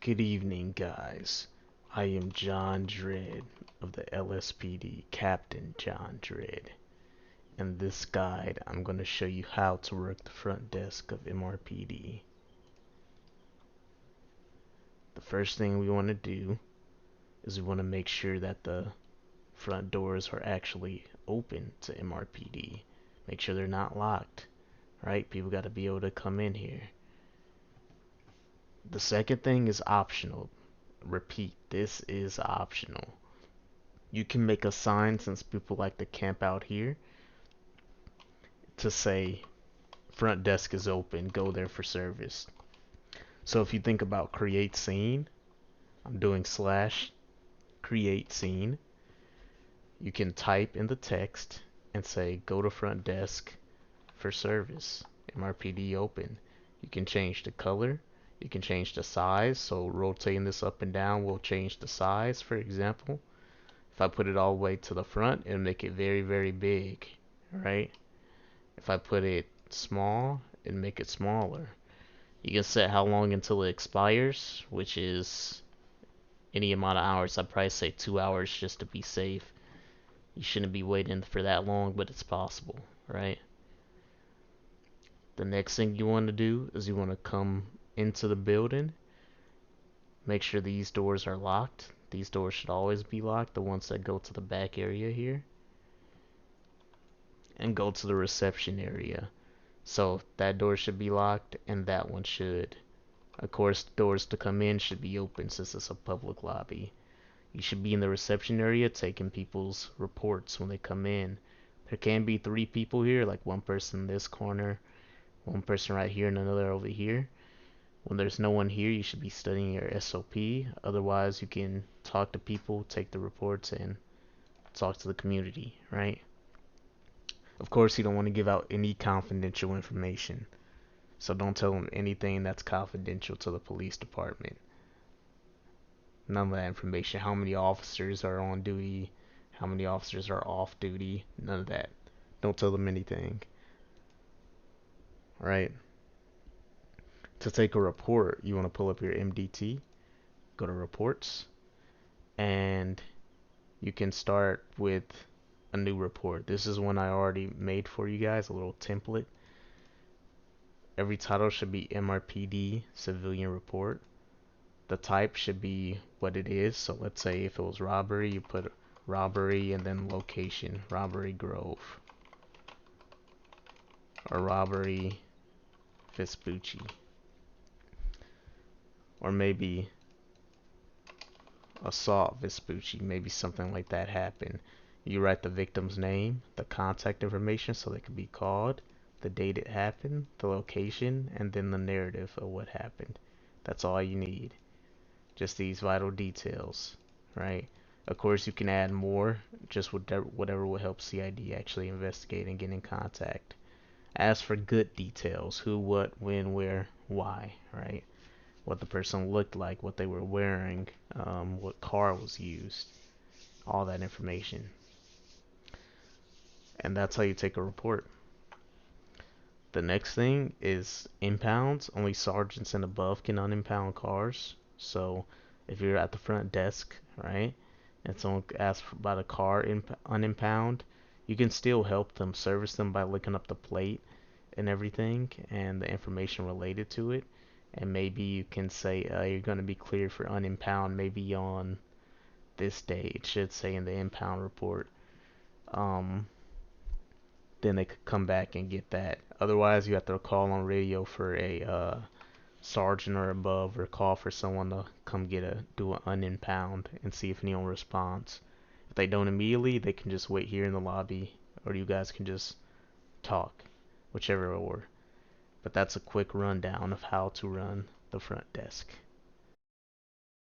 Good evening, guys. I am John Dredd of the LSPD, Captain John Dredd. In this guide, I'm going to show you how to work the front desk of MRPD. The first thing we want to do is we want to make sure that the front doors are actually open to MRPD. Make sure they're not locked, right? People got to be able to come in here. The second thing is optional. Repeat, this is optional. You can make a sign, since people like to camp out here, to say front desk is open, go there for service. So if you think about create scene, I'm doing slash create scene. You can type in the text and say go to front desk for service, MRPD open. You can change the color, you can change the size, so rotating this up and down will change the size. For example, if I put it all the way to the front, it'll make it very, very big, right? If I put it small, it'll make it smaller. You can set how long until it expires, which is any amount of hours. I'd probably say 2 hours just to be safe. You shouldn't be waiting for that long, but it's possible, right? The next thing you want to do is you want to come into the building. Make sure these doors are locked. These doors should always be locked, the ones that go to the back area here. And go to the reception area. So that door should be locked and that one should. Of course, doors to come in should be open since it's a public lobby. You should be in the reception area taking people's reports when they come in. There can be 3 people here, like one person in this corner, one person right here, and another over here. When there's no one here, you should be studying your SOP. Otherwise, you can talk to people, take the reports, and talk to the community, right? Of course, you don't want to give out any confidential information. So don't tell them anything that's confidential to the police department. None of that information. How many officers are on duty, how many officers are off duty, none of that. Don't tell them anything. Right? To take a report, you want to pull up your MDT, go to reports, and you can start with a new report. This is one I already made for you guys, a little template. Every title should be MRPD civilian report. The type should be what it is. So let's say if it was robbery, you put robbery and then location, robbery Grove, or robbery Vespucci, or maybe assault Vespucci, maybe something like that happened. You write the victim's name, the contact information so they can be called, the date it happened, the location, and then the narrative of what happened. That's all you need. Just these vital details, right? Of course, you can add more, just whatever will help CID actually investigate and get in contact. Ask for good details: who, what, when, where, why, right? What the person looked like, what they were wearing, what car was used, all that information. And that's how you take a report. The next thing is impounds. Only sergeants and above can unimpound cars. So if you're at the front desk, right, and someone asks about a car unimpound, you can still help them service them by looking up the plate and everything and the information related to it. And maybe you can say you're going to be cleared for unimpound maybe on this day. It should say in the impound report. Then they could come back and get that. Otherwise, you have to call on radio for a sergeant or above, or call for someone to come do an unimpound and see if anyone responds. If they don't immediately, they can just wait here in the lobby, or you guys can just talk, whichever order. But that's a quick rundown of how to run the front desk.